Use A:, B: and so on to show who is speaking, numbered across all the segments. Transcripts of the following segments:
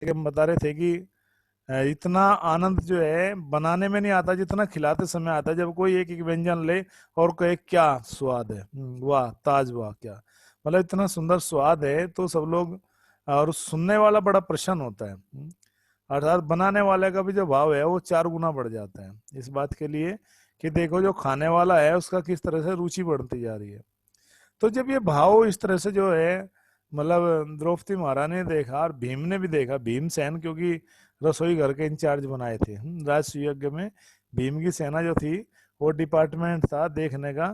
A: हम बता रहे थे कि इतना आनंद जो है बनाने में नहीं आता जितना खिलाते समय आता है। जब कोई एक एक व्यंजन ले और कहे क्या स्वाद है, वाह ताज वाह क्या, मतलब इतना सुंदर स्वाद है, तो सब लोग, और सुनने वाला बड़ा प्रसन्न होता है। अर्थात बनाने वाले का भी जो भाव है वो 4 गुना बढ़ जाता है इस बात के लिए कि देखो जो खाने वाला है उसका किस तरह से रुचि बढ़ती जा रही है। तो जब ये भाव इस तरह से जो है, मतलब द्रौपदी महारानी ने देखा और भीम ने भी देखा, भीमसेन क्योंकि रसोई घर के इंचार्ज बनाए थे राजसूय यज्ञ में, भीम की सेना जो थी वो डिपार्टमेंट था देखने का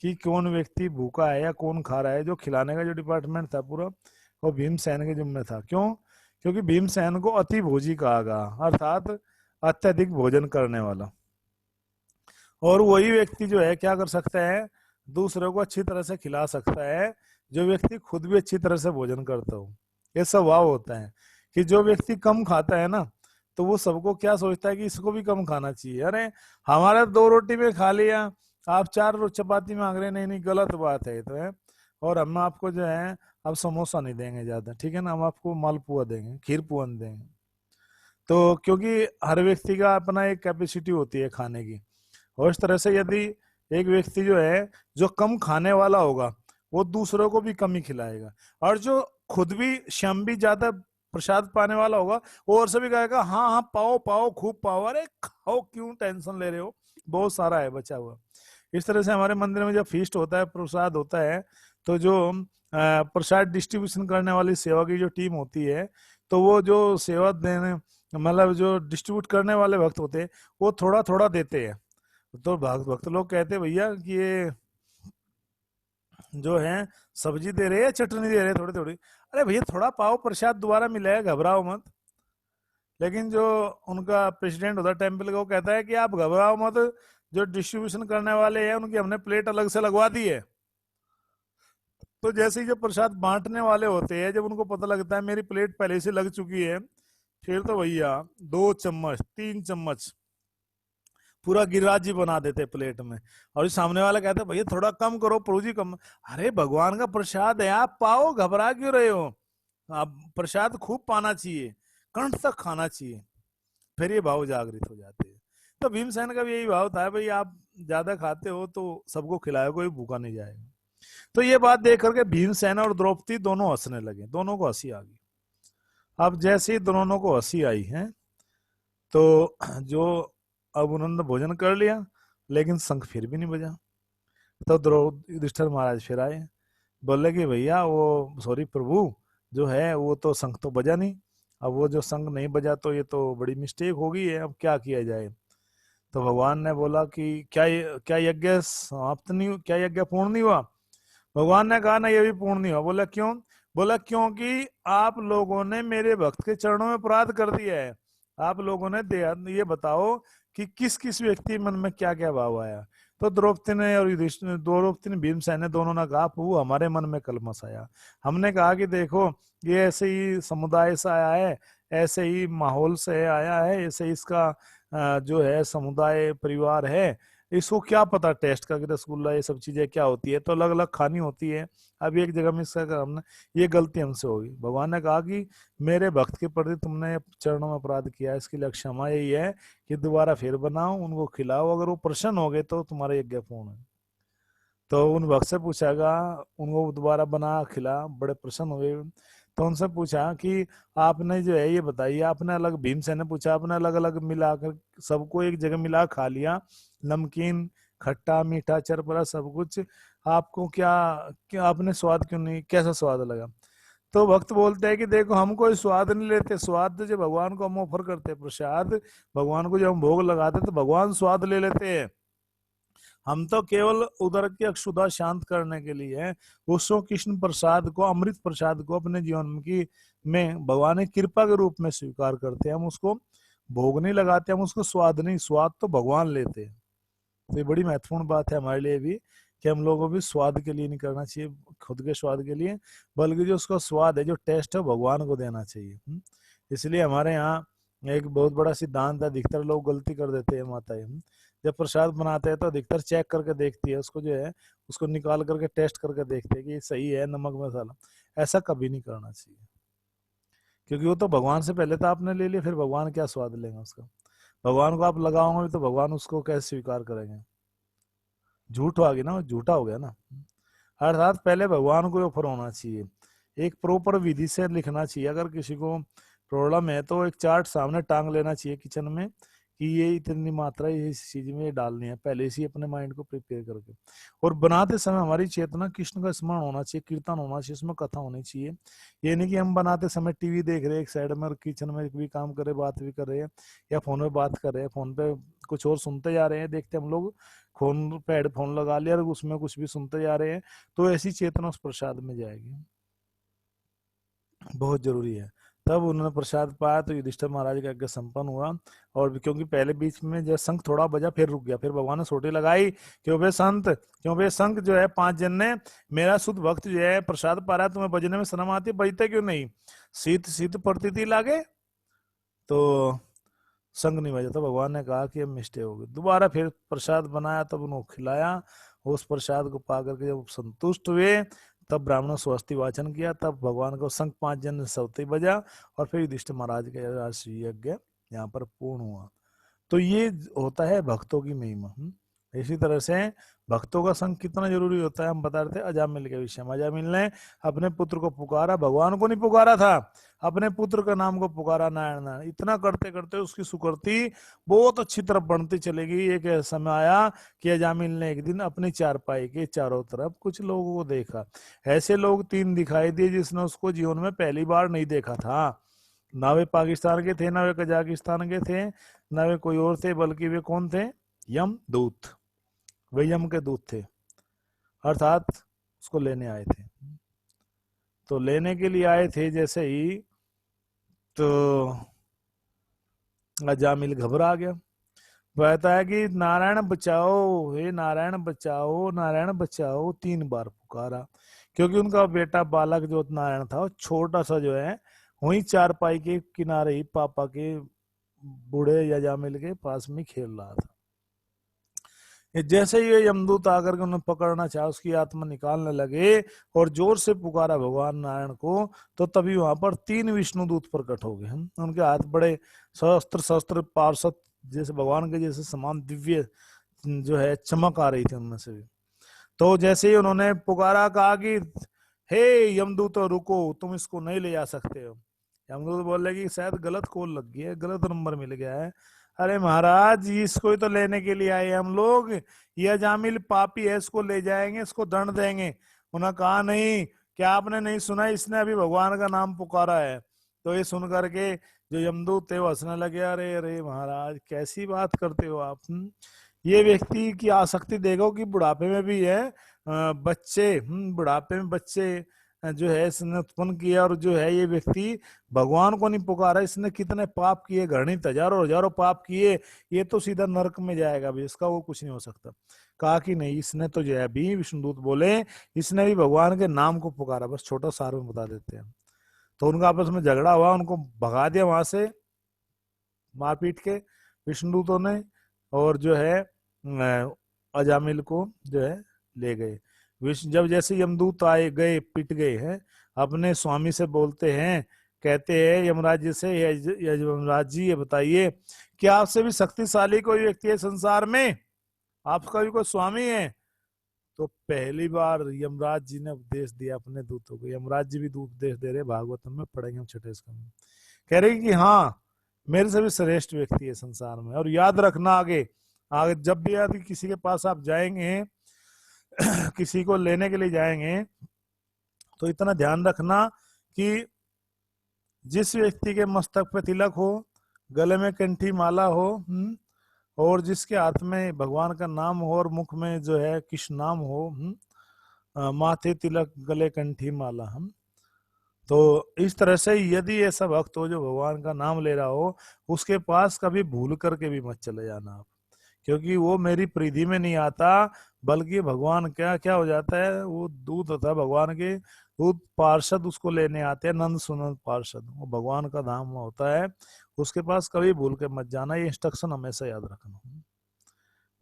A: कि कौन व्यक्ति भूखा है या कौन खा रहा है। जो खिलाने का जो डिपार्टमेंट था पूरा, वो भीमसेन के जिम्मे था। क्यों? क्योंकि भीमसेन को अति भोजी कहा गया, अर्थात अत्यधिक भोजन करने वाला। और वही व्यक्ति जो है क्या कर सकता है, दूसरों को अच्छी तरह से खिला सकता है जो व्यक्ति खुद भी अच्छी तरह से भोजन करता हो। ये स्वभाव होता है कि जो व्यक्ति कम खाता है ना, तो वो सबको क्या सोचता है कि इसको भी कम खाना चाहिए। अरे हमारा 2 रोटी में खा लिया, आप 4 चपाती मांग रहे हैं, नहीं नहीं गलत बात है ये तो है। और हम आपको जो है अब समोसा नहीं देंगे ज्यादा, ठीक है ना, हम आपको मालपुआ देंगे, खीर पुअन देंगे। तो क्योंकि हर व्यक्ति का अपना एक कैपेसिटी होती है खाने की। और इस तरह से यदि एक व्यक्ति जो है जो कम खाने वाला होगा वो दूसरों को भी कम ही खिलाएगा, और जो खुद भी स्वयं भी ज्यादा प्रसाद पाने वाला होगा वो और से भी कहेगा हाँ हाँ पाओ पाओ खूब पाओ, अरे खाओ क्यों टेंशन ले रहे हो, बहुत सारा है बचा हुआ। इस तरह से हमारे मंदिर में जब फीस्ट होता है, प्रसाद होता है, तो जो प्रसाद डिस्ट्रीब्यूशन करने वाली सेवा की जो टीम होती है, तो वो जो सेवा देने, मतलब जो डिस्ट्रीब्यूट करने वाले भक्त होते हैं, वो थोड़ा थोड़ा देते हैं। तो भक्त भक्त लोग कहते हैं भैया कि ये जो है सब्जी दे रहे हैं चटनी दे रहे हैं थोड़ी थोड़ी, अरे भैया थोड़ा पाओ प्रसाद दोबारा मिलेगा घबराओ मत। लेकिन जो उनका प्रेसिडेंट होता है टेम्पल का, वो कहता है कि आप घबराओ मत, जो डिस्ट्रीब्यूशन करने वाले हैं उनकी हमने प्लेट अलग से लगवा दी है। तो जैसे ही जो प्रसाद बांटने वाले होते हैं, जब उनको पता लगता है मेरी प्लेट पहले से लग चुकी है, फिर तो भैया 2 चम्मच 3 चम्मच पूरा गिरिराज जी बना देते प्लेट में। और सामने वाला कहता भैया थोड़ा कम करो प्रभु जी कम, अरे भगवान का प्रसाद है आप पाओ, घबरा क्यों रहे हो, आप प्रसाद खूब पाना चाहिए, कंठ तक खाना चाहिए। फिर ये भाव जागृत हो जाते हैं। तो भीमसेन का भी यही भाव था, भाई आप ज्यादा खाते हो तो सबको खिलाओ, कोई भूखा नहीं जाएगा। तो ये बात देख करके भीमसेन और द्रौपदी दोनों हंसने लगे, दोनों को हंसी आ गई। अब जैसे ही दोनों को हंसी आई है, तो जो, अब उन्होंने भोजन कर लिया लेकिन शंख फिर भी नहीं बजा। तो द्रौपदी युधिष्ठिर महाराज फिर आए, बोले कि भैया वो सॉरी प्रभु, जो है वो तो शंख तो बजा नहीं, अब वो जो शंख नहीं बजा तो ये तो बड़ी मिस्टेक हो गई है, अब क्या किया जाए। तो भगवान ने बोला कि क्या यज्ञ समाप्त नहीं, क्या यज्ञ पूर्ण नहीं हुआ? भगवान ने कहा ना ये भी पूर्ण नहीं हुआ। बोला क्यों? बोला क्योंकि आप लोगों ने मेरे भक्त के चरणों में अपराध कर दिया है। आप लोगों ने ये बताओ कि किस किस व्यक्ति मन में क्या क्या भाव आया। तो द्रौपदी ने और युधिष्ठिर ने, द्रौपदी ने भीमसेन ने दोनों ने कहा प्रभु हमारे मन में कलमस आया। हमने कहा कि देखो ये ऐसे ही समुदाय से आया है, ऐसे ही माहौल से आया है, ऐसे ही इसका जो है समुदाय परिवार है, इसको क्या पता टेस्ट का कि रसगुल्ला ये सब चीजें क्या होती है, तो अलग अलग खानी होती है। अब एक जगह मिक्स कर हमने, ये गलती हमसे होगी। भगवान ने कहा कि मेरे भक्त के प्रति तुमने चरणों में अपराध किया, इसके लिए क्षमा यही है कि दोबारा फिर बनाओ, उनको खिलाओ, अगर वो प्रसन्न हो गए तो तुम्हारा यज्ञ पूर्ण है। तो उन भक्त से पूछागा, उनको दोबारा बना खिला, बड़े प्रसन्न हुए। तो उनसे पूछा कि आपने जो है ये बताइए, आपने अलग, भीमसेन ने पूछा, आपने अलग अलग मिलाकर सबको एक जगह मिला खा लिया, नमकीन खट्टा मीठा चरपरा सब कुछ, आपको क्या, क्या आपने स्वाद क्यों नहीं, कैसा स्वाद लगा? तो भक्त बोलते हैं कि देखो हम कोई स्वाद नहीं लेते, स्वाद तो जब भगवान को हम ऑफर करते हैं प्रसाद, भगवान को जब हम भोग लगाते हैं तो भगवान स्वाद ले लेते हैं। हम तो केवल उदर की अक्षुधा शांत करने के लिए है, उसको कृष्ण प्रसाद को, अमृत प्रसाद को अपने जीवन की में भगवान की कृपा के रूप में स्वीकार करते हैं। हम उसको भोग नहीं लगाते, हम उसको स्वाद नहीं, स्वाद तो भगवान लेते हैं। तो ये बड़ी महत्वपूर्ण बात है हमारे लिए भी कि हम लोगों को भी स्वाद के लिए नहीं करना चाहिए, खुद के स्वाद के लिए, बल्कि जो उसका स्वाद है, जो टेस्ट है, भगवान को देना चाहिए। इसलिए हमारे यहाँ एक बहुत बड़ा सिद्धांत है, अधिकतर लोग गलती कर देते हैं माताएं, जब प्रसाद बनाते हैं तो अधिकतर चेक करके देखती है उसको, जो है उसको निकाल करके टेस्ट करके देखते हैं कि ये सही है नमक मसाला। ऐसा कभी नहीं करना चाहिए। क्योंकि वो तो भगवान से पहले तो आपने ले लिया, फिर भगवान क्या स्वाद लेंगे उसका? भगवान को आप लगाओगे तो भगवान उसको कैसे स्वीकार करेंगे? झूठ आ गया ना, झूठा हो गया ना। अर्थात पहले भगवान को ऑफर होना चाहिए, एक प्रॉपर विधि से लिखना चाहिए। अगर किसी को प्रॉब्लम है तो एक चार्ट सामने टांग लेना चाहिए किचन में कि ये इतनी मात्रा इस चीज में ये डालनी है, पहले से ही अपने माइंड को प्रिपेयर करके। और बनाते समय हमारी चेतना कृष्ण का स्मरण होना चाहिए, कीर्तन होना चाहिए, उसमें कथा होनी चाहिए। ये नहीं कि हम बनाते समय टीवी देख रहे हैं एक साइड में और किचन में भी काम कर रहे, बात भी कर रहे हैं, या फोन में बात कर रहे हैं, फोन पे कुछ और सुनते जा रहे हैं, देखते हम लोग फोन पे हेडफोन लगा लिया और उसमें कुछ भी सुनते जा रहे हैं, तो ऐसी चेतना उस प्रसाद में जाएगी। बहुत जरूरी है। तब उन्होंने प्रसाद पाया तो युधिष्ठिर महाराज का यज्ञ संपन्न हुआ। और क्योंकि पहले बीच में जब शंख थोड़ा बजा फिर रुक गया, फिर भगवान ने सोटी लगाई, क्यों बे संत, क्यों बे शंख जो है 5 जन ने, मेरा शुद्ध भक्त जो है प्रसाद पा रहा है, तुम्हें बजने में शर्म आती, बजते क्यों नहीं? शीत शीत पड़ती थी लागे, तो संग नहीं बजा। तो भगवान ने कहा कि अब मिस्टेक होगी। दोबारा फिर प्रसाद बनाया, तब उनको खिलाया। उस प्रसाद को पा करके जब संतुष्ट हुए, तब ब्राह्मणों स्वस्ति वाचन किया, तब भगवान को संग 5 जन ने सौते बजा, और फिर युधिष्ठिर महाराज का यज्ञ यहाँ पर पूर्ण हुआ। तो ये होता है भक्तों की महिमा। इसी तरह से भक्तों का संग कितना जरूरी होता है हम बता रहे थे अजामिल के विषय में। अजामिल ने अपने पुत्र को पुकारा, भगवान को नहीं पुकारा था, अपने पुत्र का नाम को पुकारा, नारायण नारायण। इतना करते करते उसकी सुकृति बहुत अच्छी तरफ बढ़ती चलेगी। एक समय आया कि अजामिल ने एक दिन अपनी चारपाई के चारों तरफ कुछ लोगों को देखा। ऐसे लोग 3 दिखाई दिए जिसने उसको जीवन में पहली बार नहीं देखा था। ना वे पाकिस्तान के थे, ना वे कजाकिस्तान के थे, ना वे कोई और थे, बल्कि वे कौन थे? यम दूत। वे यम के दूत थे, अर्थात उसको लेने आए थे। तो लेने के लिए आए थे जैसे ही, तो अजामिल घबरा गया। कहता है कि नारायण बचाओ, हे नारायण बचाओ, नारायण बचाओ, 3 बार पुकारा। क्योंकि उनका बेटा बालक जो नारायण था वो छोटा सा जो है वही चारपाई के किनारे ही पापा के बूढ़े यजामिल के पास में खेल रहा था। जैसे ही ये यमदूत आकर के उन्हें पकड़ना चाहा, उसकी आत्मा निकालने लगे और जोर से पुकारा भगवान नारायण को, तो तभी वहां पर 3 विष्णुदूत प्रकट हो गए। उनके हाथ बड़े शस्त्र शस्त्र पार्षद जैसे भगवान के जैसे समान दिव्य जो है चमक आ रही थी उनमें से भी। तो जैसे ही उन्होंने पुकारा, कहा कि हे यमदूत रुको, तुम इसको नहीं ले जा सकते हो। यमदूत बोले कि शायद गलत कॉल लग गई है, गलत नंबर मिल गया है। अरे महाराज, इसको ही तो लेने के लिए आए हम लोग, यह जामिल पापी है, इसको ले जाएंगे, इसको दंड देंगे। उन्होंने कहा नहीं, क्या आपने नहीं सुना, इसने अभी भगवान का नाम पुकारा है। तो ये सुन करके जो यमदूत थे वो हंसने लगे। अरे अरे महाराज, कैसी बात करते हो आप? ये व्यक्ति की आसक्ति देखो कि बुढ़ापे में भी है, बच्चे बुढ़ापे में बच्चे जो है इसने उत्पन्न किया, और जो है ये व्यक्ति भगवान को नहीं पुकारा। इसने कितने पाप किए, गणित हजारों हजारों पाप किए, ये तो सीधा नरक में जाएगा भी, इसका वो कुछ नहीं हो सकता। कहा कि नहीं, इसने तो जो है अभी विष्णुदूत बोले, इसने भी भगवान के नाम को पुकारा। बस छोटा सार में बता देते हैं। तो उनका आपस में झगड़ा हुआ, उनको भगा दिया वहां से मारपीट के विष्णुदूतों ने, और जो है अजामिल को जो है ले गए। जब जैसे यमदूत आए गए, पिट गए हैं, अपने स्वामी से बोलते हैं, कहते हैं यमराज जी से, यमराज जी ये बताइए, क्या आपसे भी शक्तिशाली कोई व्यक्ति है संसार में? आपका भी कोई स्वामी है? तो पहली बार यमराज जी ने उपदेश दिया अपने दूतों को। यमराज जी भी उपदेश दे रहे, भागवतम में पढ़ेंगे हम छठे स्कंद में। कह रहे कि हाँ, मेरे से भी श्रेष्ठ व्यक्ति है संसार में। और याद रखना, आगे आगे जब भी आदि किसी के पास आप जाएंगे किसी को लेने के लिए जाएंगे, तो इतना ध्यान रखना कि जिस व्यक्ति के मस्तक पे तिलक हो, गले में कंठी माला हो, और जिसके हाथ में भगवान का नाम हो और मुख में जो है कृष्ण नाम हो, माथे तिलक गले कंठी माला, तो इस तरह से यदि ऐसा भक्त हो जो भगवान का नाम ले रहा हो, उसके पास कभी भूल करके भी मत चले जाना आप, क्योंकि वो मेरी प्रीति में नहीं आता, बल्कि भगवान क्या क्या हो जाता है, वो दूत होता है भगवान के, दूत पार्षद उसको लेने आते हैं, नंद सुनंद पार्षद, वो भगवान का धाम होता है, उसके पास कभी भूल के मत जाना। ये इंस्ट्रक्शन हमेशा याद रखना,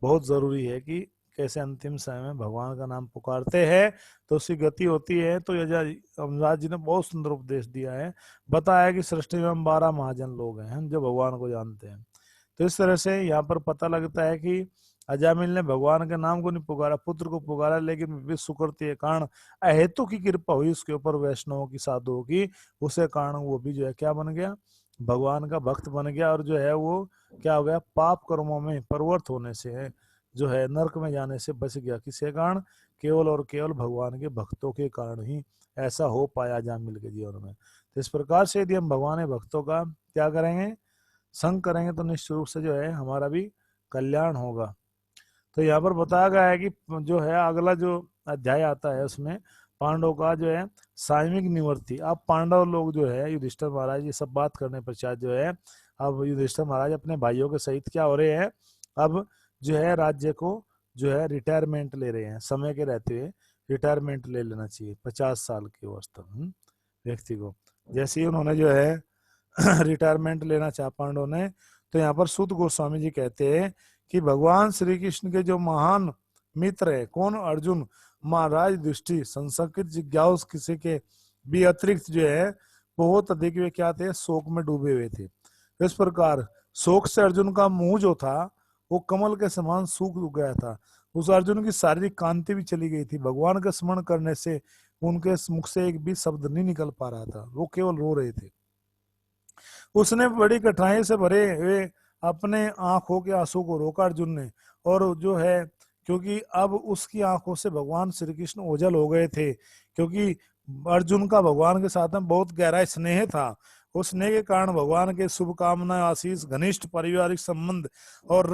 A: बहुत जरूरी है कि कैसे अंतिम समय में भगवान का नाम पुकारते हैं तो उसकी गति होती है। तो यमराज जी ने बहुत सुंदर उपदेश दिया है, बताया कि सृष्टि में हम 12 महाजन लोग हैं जो भगवान को जानते हैं। तो इस तरह से यहाँ पर पता लगता है कि अजामिल ने भगवान के नाम को नहीं पुकारा, पुत्र को पुकारा, लेकिन विश्व सुकृति के कारण अहेतु की कृपा हुई उसके ऊपर, वैष्णवों की, साधुओं की, उसे कारण वो भी जो है क्या बन गया, भगवान का भक्त बन गया। और जो है वो क्या हो गया, पाप कर्मों में प्रवृत्त होने से जो है नरक में जाने से बच गया। किसके कारण, केवल और केवल भगवान के भक्तों के कारण ही ऐसा हो पाया अजामिल के जीवन में। तो इस प्रकार से यदि हम भगवान के भक्तों का क्या करेंगे, संग करेंगे, तो निश्चित रूप से जो है हमारा भी कल्याण होगा। तो यहाँ पर बताया गया है कि जो है अगला जो अध्याय आता है उसमें पांडवों का जो है सामयिक निवृत्ति। अब पांडव लोग जो है युधिष्ठिर महाराज ये सब बात करने पश्चात जो है अब युधिष्ठिर महाराज अपने भाइयों के सहित क्या हो रहे हैं, अब जो है राज्य को जो है रिटायरमेंट ले रहे हैं। समय के रहते हुए रिटायरमेंट ले लेना चाहिए 50 साल की अवस्था व्यक्ति को। जैसे ही उन्होंने जो है रिटायरमेंट लेना चाहा पांडवों ने, तो यहाँ पर सूत गोस्वामी जी कहते हैं कि भगवान श्री कृष्ण के जो महान मित्र है कौन, अर्जुन, महाराज दृष्टि, संसर्गित जिज्ञासु किसी के भी अतिरिक्त जो है बहुत अधिक वे क्या थे, शोक में डूबे हुए थे। इस प्रकार शोक से अर्जुन का मुंह जो था वो कमल के समान सूख गया था। उस अर्जुन की शारीरिक कांति भी चली गई थी। भगवान का स्मरण करने से उनके मुख से एक भी शब्द नहीं निकल पा रहा था, वो केवल रो रहे थे। उसने बड़ी कठिनाई से भरे हुए अपने आंखों के आंसू को रोका अर्जुन ने, और जो है क्योंकि अब उसकी आंखों से भगवान श्री कृष्ण ओझल हो गए थे, क्योंकि अर्जुन का भगवान के साथ में बहुत गहरा स्नेह था। उस स्नेह के कारण भगवान के शुभकामना, आशीष, घनिष्ठ पारिवारिक संबंध और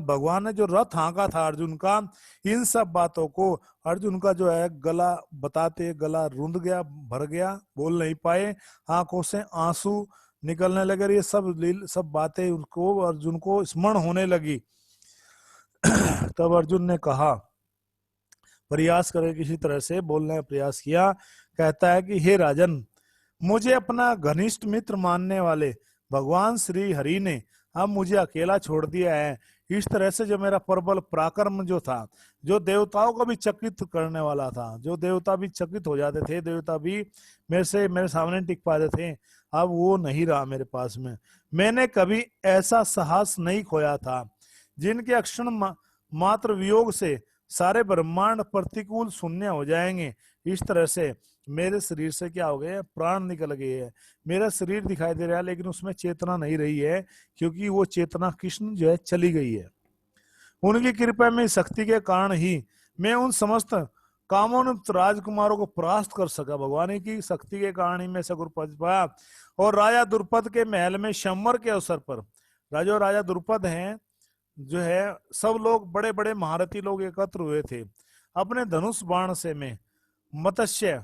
A: भगवान ने जो रथ हाँका था अर्जुन का, इन सब बातों को अर्जुन का जो है गला बताते गला रुंध गया, भर गया, बोल नहीं पाए, आंखों से आंसू निकलने लगे। ये सब बातें उनको अर्जुन को स्मरण होने लगी। तब अर्जुन ने कहा, प्रयास करे किसी तरह से बोलने का प्रयास किया, कहता है कि हे राजन, मुझे अपना घनिष्ठ मित्र मानने वाले भगवान श्री हरि ने अब मुझे अकेला छोड़ दिया है। इस तरह से जो मेरा प्रबल पराक्रम जो था, जो देवताओं को भी चकित करने वाला था, जो देवता भी चकित हो जाते थे, देवता भी मेरे सामने टिक पाते थे, अब वो नहीं रहा मेरे पास में। मैंने कभी ऐसा साहस नहीं खोया था जिनके अक्षण मात्र वियोग से सारे ब्रह्मांड प्रतिकूल शून्य हो जाएंगे। इस तरह से मेरे शरीर से क्या हो गए, प्राण निकल गए हैं। मेरा शरीर दिखाई दे रहा है लेकिन उसमें चेतना नहीं रही है, क्योंकि वो चेतना कृष्ण जो है चली गई है। उनकी कृपा में शक्ति के कारण ही मैं उन समस्त कामोन्नत राजकुमारों को परास्त कर सका। भगवान की शक्ति के कारण ही मैं सकुर पहुंच पाया। और राजा द्रुपद के महल में शंवर के अवसर पर, राजा द्रुपद हैं जो है, सब लोग बड़े बड़े महारथी लोग एकत्र हुए थे। अपने धनुष बाण से मैं मत्स्य,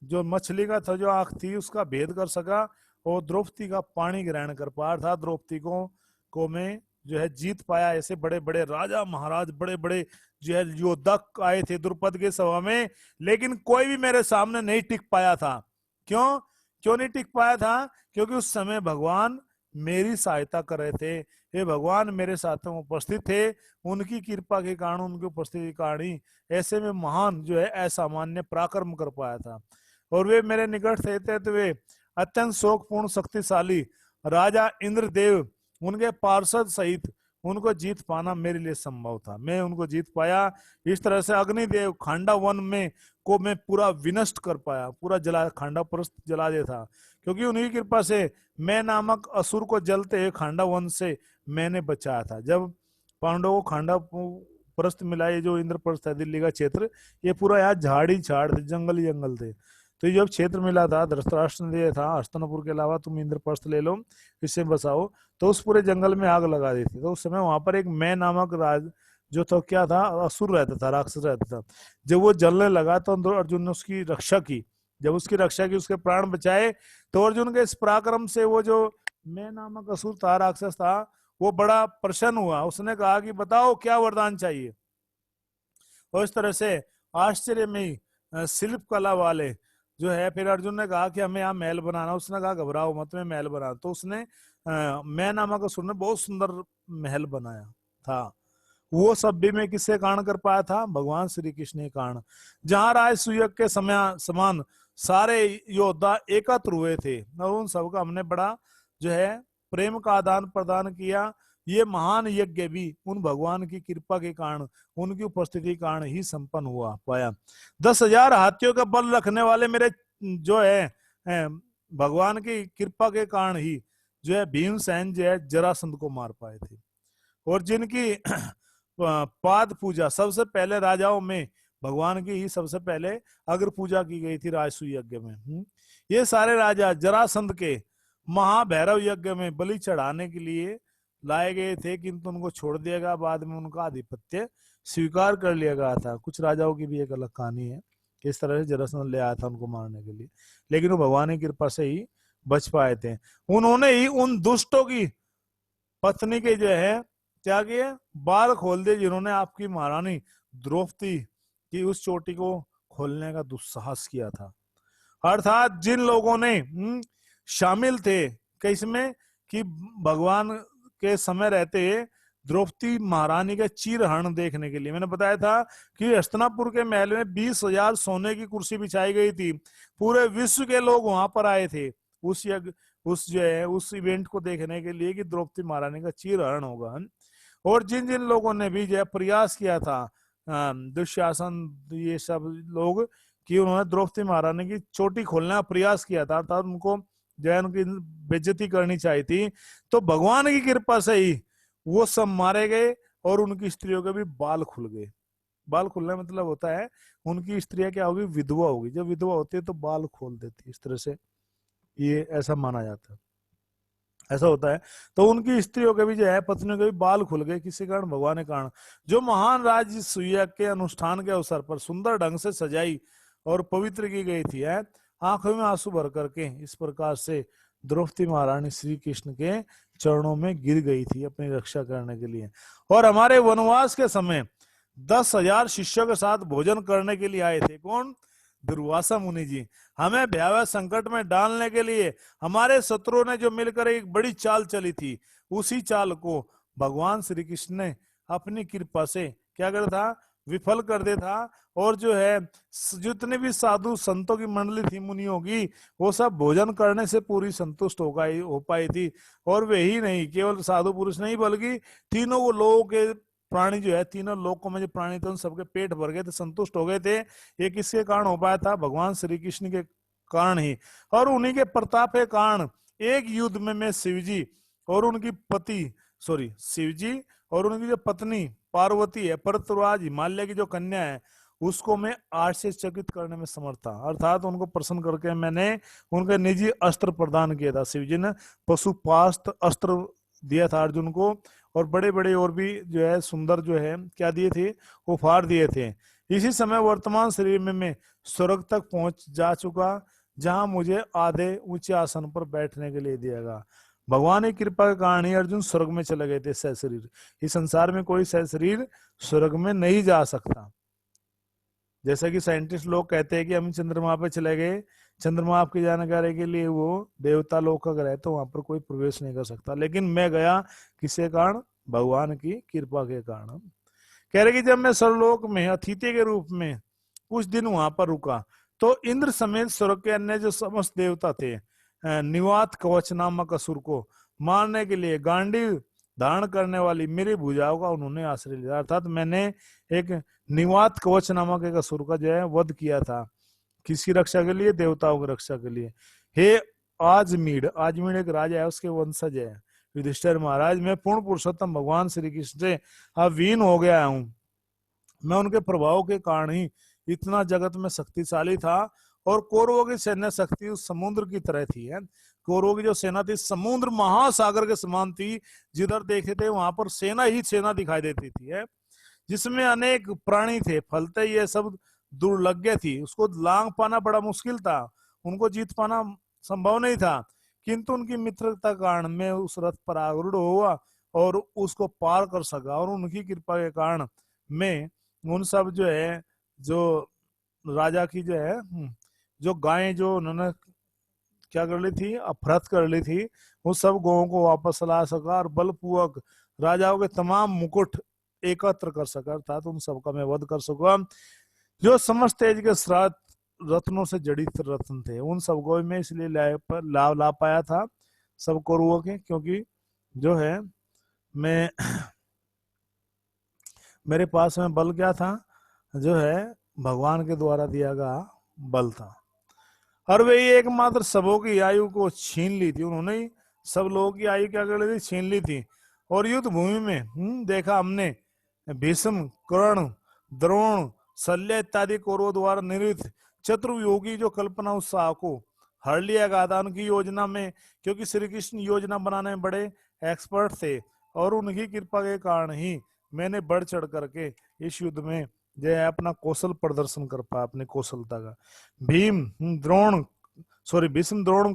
A: जो मछली का था जो आंख थी, उसका भेद कर सका और द्रौपदी का पानी ग्रहण कर पाया, अर्थात द्रौपदी को मैं जो है जीत पाया। ऐसे बड़े बड़े राजा महाराज, बड़े बड़े जो है योद्धा आए थे द्रुपद के सभा में, लेकिन कोई भी मेरे सामने नहीं टिक पाया था। क्यों नहीं टिक पाया था? क्योंकि उस समय भगवान मेरी सहायता कर रहे थे। ये भगवान मेरे साथ में उपस्थित थे, उनकी कृपा के कारण, उनकी उपस्थिति के कारण ही ऐसे में महान जो है असामान्य पराक्रम कर पाया था। और वे मेरे निकट थे तो वे अत्यंत शोकपूर्ण शक्तिशाली राजा इंद्रदेव, उनके पार्षद सहित उनको जीत पाना मेरे लिए संभव था। मैं उनको जीत पाया। इस तरह से अग्निदेव खांडा वन में को मैं पूरा विनष्ट कर पाया, पूरा जला, खांडा परस्त जला दे था, क्योंकि उन्हीं की कृपा से मैं नामक असुर को जलते हुए खांडा वन से मैंने बचाया था। जब पांडवों को खांडा परस्त मिला, ये जो इंद्रप्रस्थ है दिल्ली का क्षेत्र, ये पूरा यहाँ झाड़ी झाड़ थे, जंगल ही जंगल थे। तो जब क्षेत्र मिला था, धृतराष्ट्र ने दिया था हस्तिनापुर के अलावा तुम इंद्रप्रस्थ ले लो, इससे बसाओ, तो उस पूरे जंगल में आग लगा दी थी। तो उस समय वहां पर एक मैं नामक राज जो तो क्या था, असुर रहता था, राक्षस रहता था। जब वो जलने लगा तो अर्जुन ने उसकी रक्षा की। जब उसकी रक्षा की, उसके प्राण बचाए, तो अर्जुन के इस पराक्रम से वो जो मैं नामक असुर था, राक्षस था, वो बड़ा प्रसन्न हुआ। उसने कहा कि बताओ क्या वरदान चाहिए। और इस तरह से आश्चर्य में शिल्प कला वाले जो है, फिर अर्जुन ने कहा कि हमें यहाँ महल बनाना। उसने कहा घबराओ मत, मैं महल बना। तो उसने मैं नामक असुर ने बहुत सुंदर महल बनाया था। वो सब भी मैं किसके कारण कर पाया था? भगवान श्री कृष्ण के कारण। जहां राज सुयज्ञ के समय समान सारे योद्धा एकत्र हुए थे और उन सबका हमने बड़ा जो है प्रेम का आदान प्रदान किया। ये महान यज्ञ भी उन भगवान की कृपा के कारण, उनकी उपस्थिति के कारण ही संपन्न हुआ पाया। 10,000 हाथियों का बल रखने वाले मेरे जो है भगवान की कृपा के कारण ही जो है भीमसेन जो है जरासंध को मार पाए थे। और जिनकी पाद पूजा सबसे पहले राजाओं में भगवान की ही सबसे पहले अग्र पूजा की गई थी राजसू यज्ञ में। ये सारे राजा जरासंध के महाभैरव यज्ञ में बलि चढ़ाने के लिए लाए गए थे, किंतु उनको छोड़ दिया गया। बाद में उनका आधिपत्य स्वीकार कर लिया गया था। कुछ राजाओं की भी एक अलग कहानी है, किस तरह से जरासंध ले आया था उनको मारने के लिए, लेकिन वो भगवान की कृपा से ही बच पाए थे। उन्होंने ही उन दुष्टों की पत्नी के जो है क्या किए, बाल खोल दिए, जिन्होंने आपकी महारानी द्रौपदी की उस चोटी को खोलने का दुस्साहस किया था। अर्थात जिन लोगों ने शामिल थे किसमें कि भगवान के समय रहते द्रौपदी महारानी के चीरहरण देखने के लिए, मैंने बताया था कि हस्तिनापुर के महल में 20,000 सोने की कुर्सी बिछाई गई थी। पूरे विश्व के लोग वहां पर आए थे उस जो है उस इवेंट को देखने के लिए कि द्रौपदी महारानी का चीरहरण होगा। और जिन जिन लोगों ने भी जो है प्रयास किया था, दुशासन ये सब लोग, कि उन्होंने द्रौपदी महारानी की चोटी खोलने का प्रयास किया था, अर्थात उनको जो है उनकी बेइज्जती करनी चाहिए थी, तो भगवान की कृपा से ही वो सब मारे गए और उनकी स्त्रियों के भी बाल खुल गए। बाल खुलने मतलब होता है उनकी स्त्रियां क्या होगी, विधवा होगी। जब विधवा होती है तो बाल खोल देती, इस तरह से ये ऐसा माना जाता है, ऐसा होता है। तो उनकी स्त्रियों के भी जो है पत्नियों के भी बाल खुल गए, किसी कारण, भगवान के कारण। जो महान राज्य सूर्य के अनुष्ठान के अवसर पर सुंदर ढंग से सजाई और पवित्र की गई थी, है आंखों में आंसू भर करके इस प्रकार से द्रौपदी महारानी श्री कृष्ण के चरणों में गिर गई थी अपनी रक्षा करने के लिए। और हमारे वनवास के समय 10,000 शिष्यों के साथ भोजन करने के लिए आए थे। कौन? दुर्वासा मुनि जी। हमें भयावह संकट में डालने के लिए हमारे शत्रुओं ने जो मिलकर एक बड़ी चाल चली थी, उसी चाल को भगवान श्री कृष्ण ने अपनी कृपा से क्या कर था, विफल कर दे था। और जो है जितने भी साधु संतों की मंडली थी मुनियों की, वो सब भोजन करने से पूरी संतुष्ट हो पाई थी। और वे ही नहीं, केवल साधु पुरुष नहीं, बल्कि तीनों वो लोगों के प्राणी जो है, तीनों लोकों में जो प्राणी थे उन सबके पेट भर गए थे, संतुष्ट हो गए थे। ये किसके कारण हो पाया था? भगवान श्री कृष्ण के कारण ही। और उन्हीं के प्रताप के कारण एक युद्ध में मैं शिवजी और उनकी शिवजी और उनकी जो पत्नी पार्वती है, परतुराज हिमालय की जो कन्या है, उसको मैं आश्चर्यचकित करने में समर्थ था। अर्थात उनको प्रसन्न करके मैंने उनके निजी अस्त्र प्रदान किया था। शिवजी ने पशुपास्त्र अस्त्र दिया था अर्जुन को, और बड़े बड़े और भी जो है सुंदर जो है क्या दिए थे, उपहार दिए थे। इसी समय वर्तमान शरीर में मैं स्वर्ग तक पहुंच जा चुका, जहां मुझे आधे ऊंचे आसन पर बैठने के लिए दिया गया। भगवान की कृपा के कारण ही अर्जुन स्वर्ग में चले गए थे सह शरीर। इस संसार में कोई सह शरीर स्वर्ग में नहीं जा सकता। जैसा कि साइंटिस्ट लोग कहते हैं कि हम चंद्रमा पे चले गए, चंद्रमा आपकी जानकारी के लिए वो देवता लोग का ग्रह है, तो वहां पर कोई प्रवेश नहीं कर सकता। लेकिन मैं गया, किसके कारण? भगवान की कृपा के कारण। कह रहे कि जब मैं स्वर्गलोक में अतिथि के रूप में कुछ दिन वहां पर रुका, तो इंद्र समेत स्वर्ग के अन्य जो समस्त देवता थे, निवात कवच नामक असुर को मारने के लिए गांडीव धारण करने वाली मेरी भुजाओं का उन्होंने आश्रय लिया। अर्थात मैंने एक निवात कवच नामक एक असुर का जो है वध किया था। किसकी रक्षा के लिए? देवताओं की रक्षा के लिए। हे आजमीड़ एक राजा है, उसके वंशज है युधिष्ठिर महाराज, मैं पूर्ण पुरुषोत्तम भगवान श्री कृष्ण से अवीन हो गया हूं। मैं उनके प्रभाव के कारण ही इतना जगत में शक्तिशाली था। और कौरवों की सैन्य शक्ति उस समुद्र की तरह थी, है। कौरवों की जो सेना थी समुद्र महासागर के समान थी, जिधर देखे थे वहां पर सेना ही सेना दिखाई देती थी, है, जिसमें अनेक प्राणी थे। फलते ये सब दुर्लभ थी, उसको लांग पाना बड़ा मुश्किल था, उनको जीत पाना संभव नहीं था। किंतु उनकी मित्रता के कारण मैं उस रथ पर आरूढ़ हुआ और उसको पार कर सका। और उनकी कृपा के कारण मैं उन सब जो है, जो राजा की जो है जो गायें जो उन्होंने क्या कर ली थी, अपहृत कर ली थी, उन सब गौओं को वापस ला सका। और बलपूर्वक राजाओं के तमाम मुकुट एकत्र कर सका, अर्थात उन सबका मैं वध कर सकूं जो समस्त तेज के श्राद्ध रत्नों से जड़ित रत्न थे। उन सबको भी मैं इसलिए ला पाया था सब कौरवों के, क्योंकि जो है मैं मेरे पास में बल क्या था, जो है भगवान के द्वारा दिया गया बल था। और वे एकमात्र सबों की आयु को छीन ली थी, उन्होंने ही सब लोगों की आयु क्या कर ली थी, छीन ली थी। और युद्ध भूमि में देखा हमने भीष्म, कर्ण, द्रोण, शल्य इत्यादि कौरवों द्वारा निर्मित चतुर्युगी जो कल्पना उत्साह को हर लिया गया था उनकी योजना में, क्योंकि श्री कृष्ण योजना बनाने में बड़े एक्सपर्ट थे और उनकी कृपा के कारण ही मैंने बढ़ चढ़ करके इस युद्ध में जो है अपना कौशल प्रदर्शन कर पाया, अपनी कौशलता का। भीम, द्रोण, सॉरी भीष्म, द्रोण,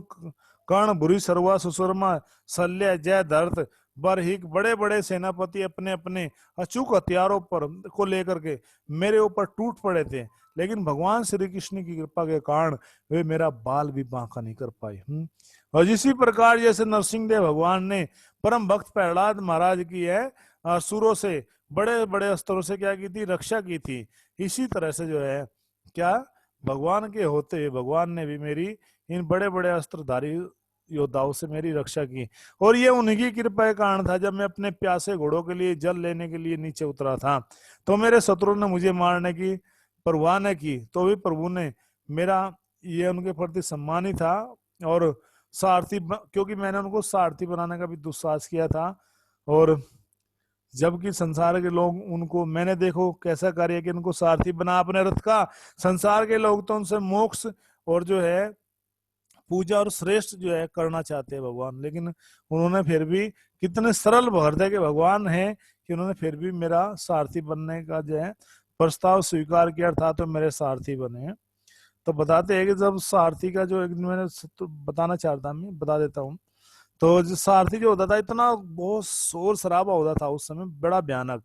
A: कर्ण, भूरि सर्वा, सुशर्मा, शल्य, जय, दर्द, बरहिक बड़े बड़े सेनापति अपने अपने अचूक हथियारों पर को लेकर के मेरे ऊपर टूट पड़े थे, लेकिन भगवान श्री कृष्ण की कृपा के कारण वे मेरा बाल भी बांका नहीं कर पाए। और इसी प्रकार जैसे नरसिंह देव भगवान ने परम भक्त प्रहलाद महाराज की है असुरों से बड़े बड़े अस्त्रों से क्या की थी, रक्षा की थी, इसी तरह से जो है क्या भगवान के होते हुए भगवान ने भी मेरी इन बड़े बड़े अस्त्रधारी योद्धाओं से मेरी रक्षा की। और ये उन्हीं की कृपा के कारण था। जब मैं अपने प्यासे घोड़ों के लिए जल लेने के लिए नीचे उतरा था तो मेरे शत्रु ने मुझे मारने की परवाह न की, तो भी प्रभु ने मेरा ये उनके प्रति सम्मान ही था। और सारथी, क्योंकि मैंने उनको सारथी बनाने का भी दुस्साहस किया था, और जबकि संसार के लोग उनको, मैंने देखो कैसा कार्य कि उनको सारथी बना अपने रथ का। संसार के लोग तो उनसे मोक्ष और जो है पूजा और श्रेष्ठ जो है करना चाहते हैं भगवान, लेकिन उन्होंने फिर भी कितने सरल हृदय के भगवान हैं कि उन्होंने फिर भी मेरा सारथी बनने का जो है प्रस्ताव स्वीकार किया, अर्थात तो मेरे सारथी बने। तो बताते हैं कि जब सारथी का जो मैंने तो बताना चाहता, मैं बता देता हूँ। तो जो सारथी जो होता था, इतना बहुत शोर शराबा होता था उस समय, बड़ा भयानक।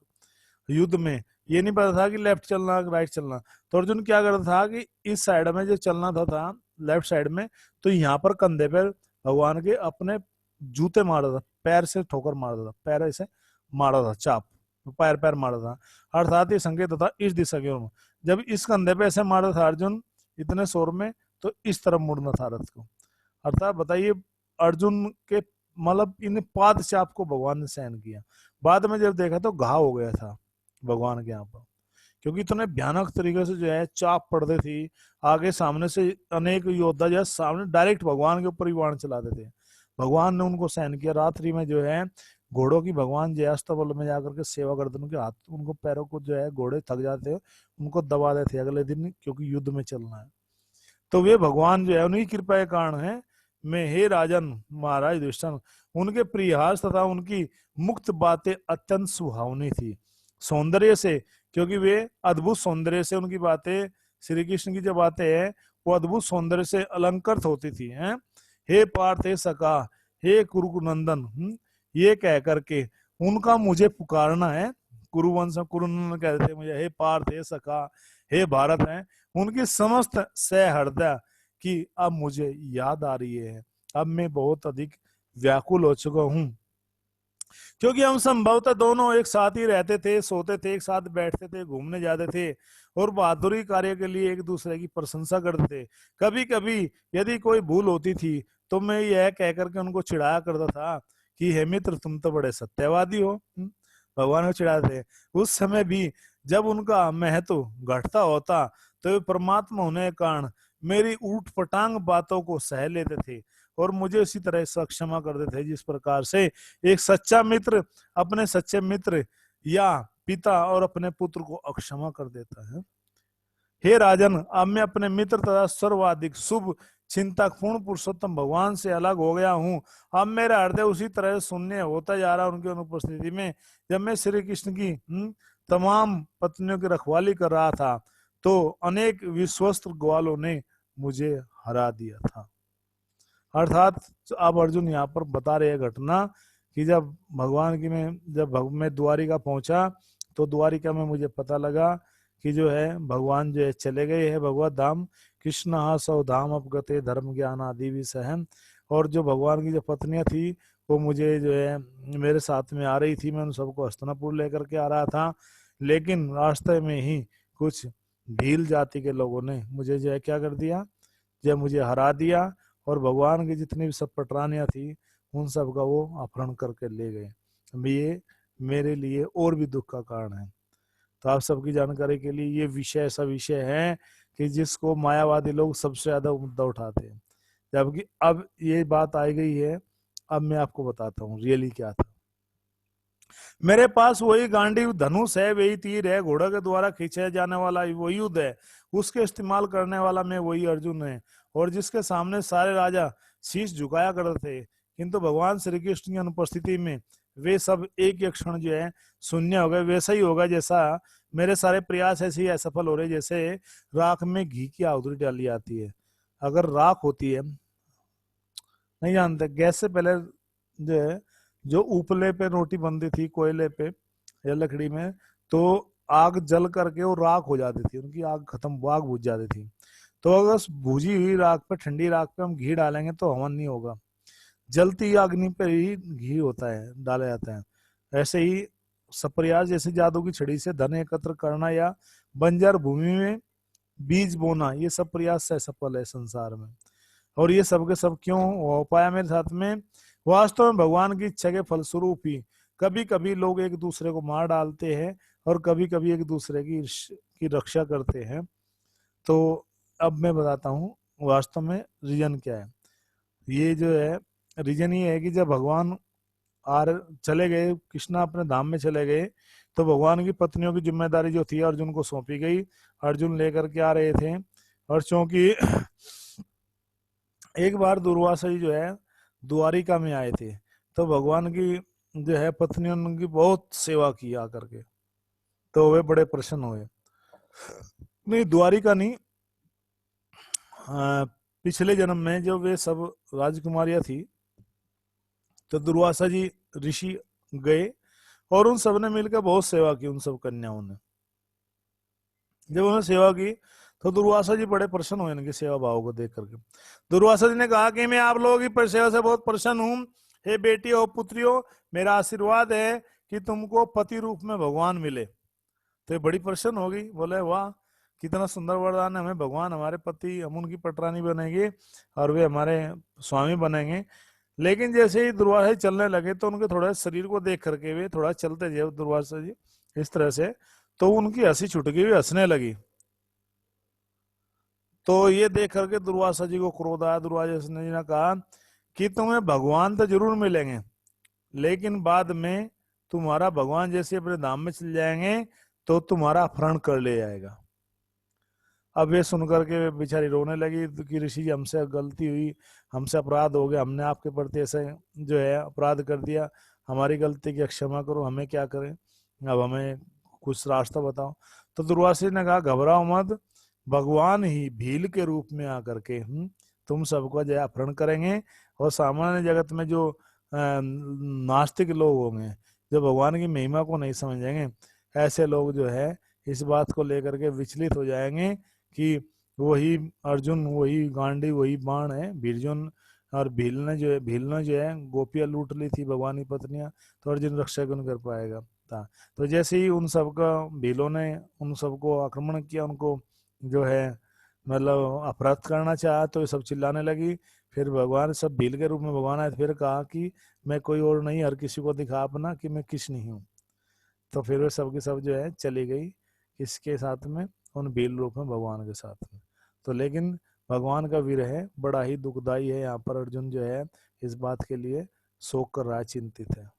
A: युद्ध में ये नहीं पता था कि लेफ्ट चलना राइट चलना, तो अर्जुन क्या करता था कि इस साइड में जो चलना था लेफ्ट साइड में, तो यहाँ पर कंधे पर भगवान के अपने जूते मारा था, पैर से ठोकर मारा था, पैर ऐसे मारा था, चाप पैर पैर मारा था, अर्थात ये संकेत था इस दिशा की ओर। जब इस कंधे पे ऐसे मारा था अर्जुन इतने शोर में, तो इस तरफ मुड़ना था रथ को। अर्थात बताइए अर्जुन के मतलब इन पाद चाप को भगवान ने सहन किया। बाद में जब देखा तो घाव हो गया था भगवान के यहाँ पर, क्योंकि इतने भयानक तरीके से जो है चाप पड़ते थी। आगे सामने से अनेक योद्धा जो है सामने डायरेक्ट भगवान के ऊपर ही बाण चलाते थे। भगवान ने उनको सहन किया। रात्रि में जो है घोड़ों की भगवान जयास्तबल में जाकर के सेवा करते, उनके हाथ उनको पैरों को जो है घोड़े थक जाते उनको दबा देते अगले दिन, क्योंकि युद्ध में चलना है। तो वे भगवान जो है उन्हीं कृपा के कारण है मैं, हे राजन महाराज युधिष्ठिर, उनके प्रियहास तथा उनकी मुक्त बातें अत्यंत सुहावनी थी सौंदर्य से, क्योंकि वे अद्भुत सौंदर्य से, उनकी बातें श्री कृष्ण की जो बातें हैं वो अद्भुत सौंदर्य से अलंकृत होती थी हैं। हे पार्थ, हे सखा, हे कुरुनंदन, ये कह करके उनका मुझे पुकारना है। कुरुवंश कुरुनंदन कहते थे मुझे, हे पार्थ, हे सखा, हे भारत है, उनकी समस्त सहृदय की अब मुझे याद आ रही है। अब मैं बहुत अधिक व्याकुल हो चुका हूं, क्योंकि हम संभवतः दोनों एक साथ ही रहते थे, सोते थे, एक साथ बैठते थे, घूमने जाते थे और बहादुरी कार्य के लिए एक दूसरे की प्रशंसा करते थे। कभी कभी यदि कोई भूल होती थी तो मैं यह कहकर के उनको चिढ़ाया करता था कि हे मित्र, तुम तो बड़े सत्यवादी हो। भगवान को चिढ़ाते। उस समय भी जब उनका महत्व घटता होता तो वे परमात्मा होने के कारण मेरी ऊट पटांग बातों को सह लेते थे और मुझे इसी तरह क्षमा कर देते थे, जिस प्रकार से एक सच्चा मित्र अपने सच्चे मित्र या पिता और अपने पुत्र को अक्षमा कर देता है। हे राजन, अब मैं अपने मित्र तथा सर्वाधिक शुभ चिंतक पूर्ण पुरुषोत्तम भगवान से अलग हो गया हूँ। अब मेरा हृदय उसी तरह शून्य होता जा रहा है उनकी अनुपस्थिति में। जब मैं श्री कृष्ण की तमाम पत्नियों की रखवाली कर रहा था तो अनेक विश्वस्त ग्वालों ने मुझे हरा दिया था। अर्थात अब अर्जुन यहाँ पर बता रहे घटना कि जब भगवान की मैं द्वारिका पहुंचा तो द्वारिका में मुझे पता लगा कि जो है भगवान जो है चले गए हैं भगवत धाम। कृष्ण सौ धाम अपगते धर्म ज्ञान आदि भी सहन। और जो भगवान की जो पत्नियां थी वो मुझे जो है मेरे साथ में आ रही थी, मैं उन सबको हस्तिनापुर लेकर के आ रहा था, लेकिन रास्ते में ही कुछ भील जाति के लोगों ने मुझे जो है क्या कर दिया, जो मुझे हरा दिया, और भगवान की जितनी भी सब पटरानियां थी उन सब का वो अपहरण करके ले गए। अब ये मेरे लिए और भी दुख का कारण है। तो आप सबकी जानकारी के लिए, ये विषय ऐसा विषय है कि जिसको मायावादी लोग सबसे ज्यादा मुद्दा उठाते हैं, जबकि अब ये बात आई गई है। अब मैं आपको बताता हूँ रियली क्या था। मेरे पास वही गांडीव धनुष है, वही तीर है, घोड़ा के द्वारा खींचा जाने वाला वही युद्ध है, उसके इस्तेमाल करने वाला मैं वही अर्जुन है, और जिसके सामने सारे राजा शीश झुकाया करते थे, किंतु भगवान श्री कृष्ण की अनुपस्थिति में वे सब एक एक क्षण जो है शून्य हो गए। वैसा ही होगा जैसा मेरे सारे प्रयास ऐसे ही असफल हो रहे, जैसे राख में घी की आहुति डाली जाती है। अगर राख होती है, नहीं जानते, गैस से पहले जो है, जो उपले पे रोटी बनती थी कोयले पे या लकड़ी में, तो आग जल करके वो राख हो जाती थी, उनकी आग खत्म, आग बुझ जाती थी। तो अगर भुजी हुई राख पे, ठंडी राख पे हम घी डालेंगे तो हवन नहीं होगा, जलती अग्नि पे ही घी होता है, डाला जाता है। ऐसे ही सप्रयास जैसे जादू की छड़ी से धन एकत्र करना या बंजर भूमि में बीज बोना, ये सब प्रयास से सफल है संसार में। और ये सब के सब क्यों हो पाया मेरे साथ में? वास्तव में भगवान की इच्छा के फलस्वरूप ही कभी कभी लोग एक दूसरे को मार डालते हैं, और कभी कभी एक दूसरे की रक्षा करते हैं। तो अब मैं बताता हूँ वास्तव में रीजन क्या है। ये जो है रीजन ये है कि जब भगवान आर चले गए, कृष्णा अपने धाम में चले गए, तो भगवान की पत्नियों की जिम्मेदारी जो थी अर्जुन को सौंपी गई। अर्जुन लेकर के आ रहे थे, और चूंकि एक बार दुर्वासा जी जो है द्वारिका में आए थे, तो भगवान की जो है पत्नियों ने उनकी बहुत सेवा की आकर के, तो वे बड़े प्रसन्न हुए। नहीं, द्वारिका नहीं, पिछले जन्म में जो वे सब राजकुमारियां थी, तो दुर्वासा जी ऋषि गए, और उन सब ने मिलकर बहुत सेवा की, उन सब कन्याओं ने जब उन्होंने सेवा की, तो दुर्वासा जी बड़े प्रसन्न हुए इनकी सेवा भाव को देख करके। दुर्वासा जी ने कहा कि मैं आप लोगों की सेवा से बहुत प्रसन्न हूँ। हे बेटियों पुत्रियों, मेरा आशीर्वाद है कि तुमको पति रूप में भगवान मिले। तो ये बड़ी प्रसन्न हो गई, बोले वाह कितना सुंदर वरदान है, हमें भगवान हमारे पति, हम उनकी पटरानी बनेंगे और वे हमारे स्वामी बनेंगे। लेकिन जैसे ही दुर्वासा जी चलने लगे, तो उनके थोड़ा शरीर को देख करके वे थोड़ा चलते थे दुर्वासा जी इस तरह से, तो उनकी हंसी छूट गई, वे हंसने लगी। तो ये देख करके दुर्वासा जी को क्रोध आया। दुर्वासा जी ने कहा कि तुम्हें भगवान तो जरूर मिलेंगे, लेकिन बाद में तुम्हारा भगवान जैसे अपने धाम में चल जाएंगे तो तुम्हारा अपहरण कर ले जाएगा। अब ये सुनकर के बेचारी रोने लगी कि ऋषि जी हमसे गलती हुई, हमसे अपराध हो गया, हमने आपके प्रति ऐसे जो है अपराध कर दिया, हमारी गलती की क्षमा करो, हमें क्या करें, अब हमें कुछ रास्ता बताओ। तो दुर्वासा ने कहा घबराओ मत, भगवान ही भील के रूप में आकर के तुम सबको जो है अपहरण करेंगे। और सामान्य जगत में जो नास्तिक लोग होंगे, जो भगवान की महिमा को नहीं समझेंगे, ऐसे लोग जो है इस बात को लेकर के विचलित हो जाएंगे कि वही अर्जुन, वही गांडी, वही बाण है भीर्जुन, और भील ने जो है गोपियां लूट ली थी भगवान की पत्नियां, तो अर्जुन रक्षा कौन कर पाएगा था। तो जैसे ही उन सबका भीलों ने उन सबको आक्रमण किया, उनको जो है मतलब अपराध करना चाहा, तो ये सब चिल्लाने लगी। फिर भगवान सब भील के रूप में भगवान आए, फिर कहा कि मैं कोई और नहीं, हर किसी को दिखा अपना कि मैं किस नहीं हूँ। तो फिर वे सब की सब जो है चली गई किसके साथ में, उन भील रूप में भगवान के साथ में। तो लेकिन भगवान का विरह बड़ा ही दुखदाई है। यहाँ पर अर्जुन जो है इस बात के लिए शोक कर रहा है, चिंतित है।